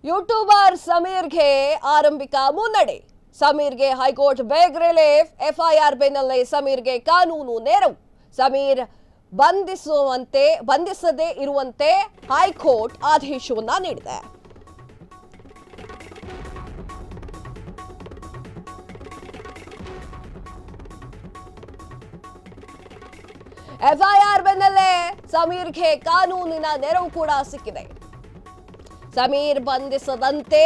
YouTuber ಸಮೀರ್ಗೆ ಆರಂಭಿಕ ಮುನ್ನಡೆ. ಸಮೀರ್ಗೆ high court ಬೇಗ್ relief. FIR ಬೆನ್ನಲ್ಲೇ ಸಮೀರ್ಗೆ ಕಾನೂನು ನೆರವು. ಸಮೀರ್ ಬಂಧಿಸದೇ ಇರುವಂತೆ ಹೈಕೋರ್ಟ್ ಆದೇಶವನ್ನ ನೀಡಿದೆ. ಎಫ್ಐಆರ್ ಬೆನ್ನಲ್ಲೇ ಸಮೀರ್ಗೆ ಕಾನೂನಿನ ನೆರವು ಕೂಡ ಸಿಕ್ಕಿದೆ. ಸಮೀರ್ ಬಂಧಿಸದಂತೆ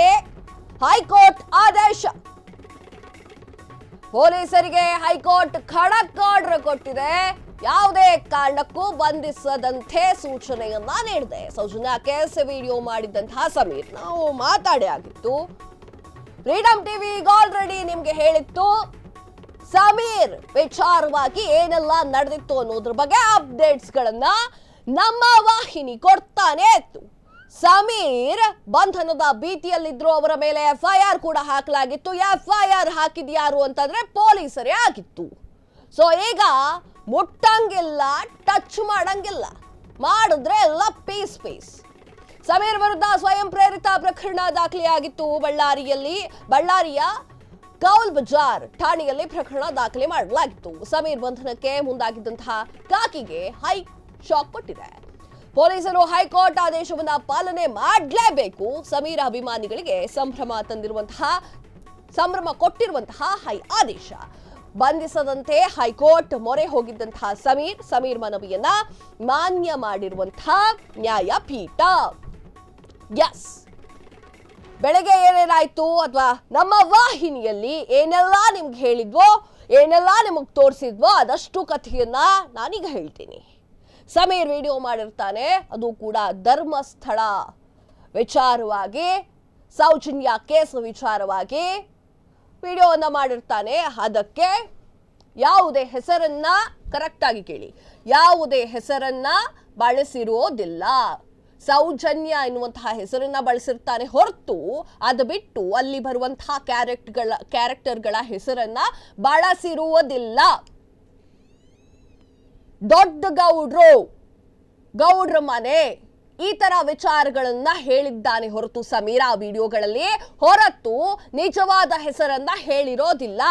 ಹೈಕೋರ್ಟ್ ಆದೇಶ. ಪೊಲೀಸರಿಗೆ ಹೈಕೋರ್ಟ್ ಖಡಕ್ ಆರ್ಡರ್ ಕೊಟ್ಟಿದೆ. ಯಾವುದೇ ಕಾರಣಕ್ಕೂ ಬಂಧಿಸದಂತೆ ಸೂಚನೆಯನ್ನ ನೀಡಿದೆ. ಸೌಜನ್ಯ ಕೇಸ್ ವಿಡಿಯೋ ಮಾಡಿದಂತಹ ಸಮೀರ್ ನಾವು ಮಾತಾಡಿ ಆಗಿತ್ತು. ಫ್ರೀಡಮ್ ಟಿವಿ ಈಗ ಆಲ್ರೆಡಿ ನಿಮ್ಗೆ ಹೇಳಿತ್ತು ಸಮೀರ್ ವಿಚಾರವಾಗಿ ಏನೆಲ್ಲ ನಡೆದಿತ್ತು ಅನ್ನೋದ್ರ ಬಗ್ಗೆ ಅಪ್ಡೇಟ್ಸ್ ಗಳನ್ನ ನಮ್ಮ ವಾಹಿನಿ ಕೊಡ್ತಾನೆ ಇತ್ತು. ಸಮೀರ್ ಬಂಧನದ ಭೀತಿಯಲ್ಲಿದ್ರು. ಅವರ ಮೇಲೆ ಎಫ್ಐಆರ್ ಕೂಡ ಹಾಕಲಾಗಿತ್ತು. ಎಫ್ಐಆರ್ ಹಾಕಿದ್ಯಾರು ಅಂತಂದ್ರೆ ಪೊಲೀಸರೇ ಆಗಿತ್ತು. ಸೊ ಈಗ ಮುಟ್ಟಂಗಿಲ್ಲ, ಟಚ್ ಮಾಡಂಗಿಲ್ಲ, ಮಾಡಿದ್ರೆ ಎಲ್ಲ ಪೀಸ್. ಸಮೀರ್ ವಿರುದ್ಧ ಸ್ವಯಂ ಪ್ರೇರಿತ ಪ್ರಕರಣ ದಾಖಲೆಯಾಗಿತ್ತು. ಬಳ್ಳಾರಿಯ ಕೌಲ್ ಬಜಾರ್ ಠಾಣೆಯಲ್ಲಿ ಪ್ರಕರಣ ದಾಖಲೆ ಮಾಡಲಾಗಿತ್ತು. ಸಮೀರ್ ಬಂಧನಕ್ಕೆ ಮುಂದಾಗಿದ್ದಂತಹ ಕಾಕಿಗೆ ಹೈ ಶಾಕ್ ಕೊಟ್ಟಿದೆ. ಪೊಲೀಸರು ಹೈಕೋರ್ಟ್ ಆದೇಶವನ್ನ ಪಾಲನೆ ಮಾಡಲೇಬೇಕು. ಸಮೀರ್ ಅಭಿಮಾನಿಗಳಿಗೆ ಸಂಭ್ರಮ ಕೊಟ್ಟಿರುವಂತಹ ಹೈ ಆದೇಶ. ಬಂಧಿಸದಂತೆ ಹೈಕೋರ್ಟ್ ಮೊರೆ ಹೋಗಿದ್ದಂತಹ ಸಮೀರ್ ಮನವಿಯನ್ನ ಮಾನ್ಯ ಮಾಡಿರುವಂತಹ ನ್ಯಾಯಪೀಠ. ಎಸ್, ಬೆಳಗ್ಗೆ ಏನೇನಾಯ್ತು ಅಥವಾ ನಮ್ಮ ವಾಹಿನಿಯಲ್ಲಿ ಏನೆಲ್ಲ ನಿಮ್ಗೆ ಹೇಳಿದ್ವೋ, ಏನೆಲ್ಲ ನಿಮಗ್ ತೋರಿಸಿದ್ವೋ ಅದಷ್ಟು ಕಥೆಯನ್ನ ನಾನೀಗ ಹೇಳ್ತೀನಿ. ಸಮೀರ್ ವಿಡಿಯೋ ಮಾಡಿರ್ತಾನೆ, ಅದು ಕೂಡ ಧರ್ಮಸ್ಥಳ ವಿಚಾರವಾಗಿ, ಸೌಜನ್ಯ ಕೇಸ್ ವಿಚಾರವಾಗಿ ವಿಡಿಯೋವನ್ನ ಮಾಡಿರ್ತಾನೆ. ಅದಕ್ಕೆ ಯಾವುದೇ ಹೆಸರನ್ನ, ಕರೆಕ್ಟ್ ಆಗಿ ಕೇಳಿ, ಯಾವುದೇ ಹೆಸರನ್ನ ಬಳಸಿರೋದಿಲ್ಲ. ಸೌಜನ್ಯ ಎನ್ನುವಂತಹ ಹೆಸರನ್ನ ಬಳಸಿರ್ತಾನೆ ಹೊರತು ಅದು ಬಿಟ್ಟು ಅಲ್ಲಿ ಬರುವಂತಹ ಕ್ಯಾರೆಕ್ಟರ್ಗಳ ಹೆಸರನ್ನ ಬಳಸಿರುವುದಿಲ್ಲ. ದೊಡ್ಡ ಗೌಡ್ರ ಮನೆ, ಈ ತರ ವಿಚಾರಗಳನ್ನ ಹೇಳಿದ್ದಾನೆ ಹೊರತು ಸಮೀರ್ ಆ ವಿಡಿಯೋಗಳಲ್ಲಿ ಹೊರತು ನಿಜವಾದ ಹೆಸರನ್ನ ಹೇಳಿರೋದಿಲ್ಲ.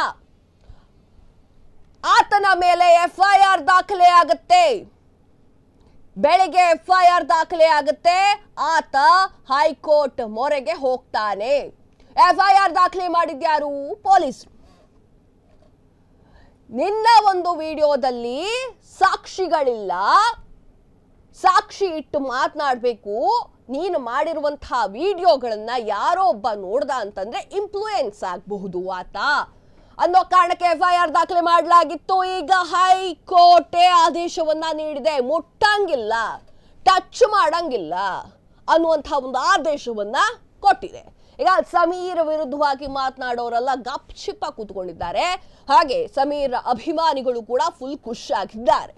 ಆತನ ಮೇಲೆ ಎಫ್ಐಆರ್ ದಾಖಲೆ ಆಗುತ್ತೆ. ಬೆಳಿಗ್ಗೆ ಎಫ್ಐಆರ್ ದಾಖಲೆ ಆಗುತ್ತೆ. ಆತ ಹೈಕೋರ್ಟ್ ಮೊರೆಗೆ ಹೋಗ್ತಾನೆ. ಎಫ್ಐಆರ್ ದಾಖಲೆ ಮಾಡಿದ್ಯಾರು? ಪೊಲೀಸರು. ನಿನ್ನ ಒಂದು ವಿಡಿಯೋದಲ್ಲಿ ಸಾಕ್ಷಿಗಳಿಲ್ಲ, ಸಾಕ್ಷಿ ಇಟ್ಟು ಮಾತನಾಡಬೇಕು. ನೀನು ಮಾಡಿರುವಂತಹ ವಿಡಿಯೋಗಳನ್ನ ಯಾರೋ ಒಬ್ಬ ನೋಡ್ದ ಅಂತಂದ್ರೆ ಇನ್ಫ್ಲೂಯೆನ್ಸ್ ಆಗಬಹುದು ಆತ ಅನ್ನೋ ಕಾರಣಕ್ಕೆ ಎಫ್ಐಆರ್ ದಾಖಲೆ ಮಾಡಲಾಗಿತ್ತು. ಈಗ ಹೈಕೋರ್ಟೇ ಆದೇಶವನ್ನ ನೀಡಿದೆ. ಮುಟ್ಟಂಗಿಲ್ಲ, ಟಚ್ ಮಾಡಂಗಿಲ್ಲ ಅನ್ನುವಂತಹ ಒಂದು ಆದೇಶವನ್ನ ಕೊಟ್ಟಿದೆ. ಈಗ ಸಮೀರ್ ವಿರುದ್ಧವಾಗಿ ಮಾತನಾಡೋರೆಲ್ಲ ಗಪ್ ಚಿಪ್ಪ ಕೂತ್ಕೊಂಡಿದ್ದಾರೆ. ಹಾಗೆ ಸಮೀರ್ ಅಭಿಮಾನಿಗಳು ಕೂಡ ಫುಲ್ ಖುಷಿಯಾಗಿದ್ದಾರೆ.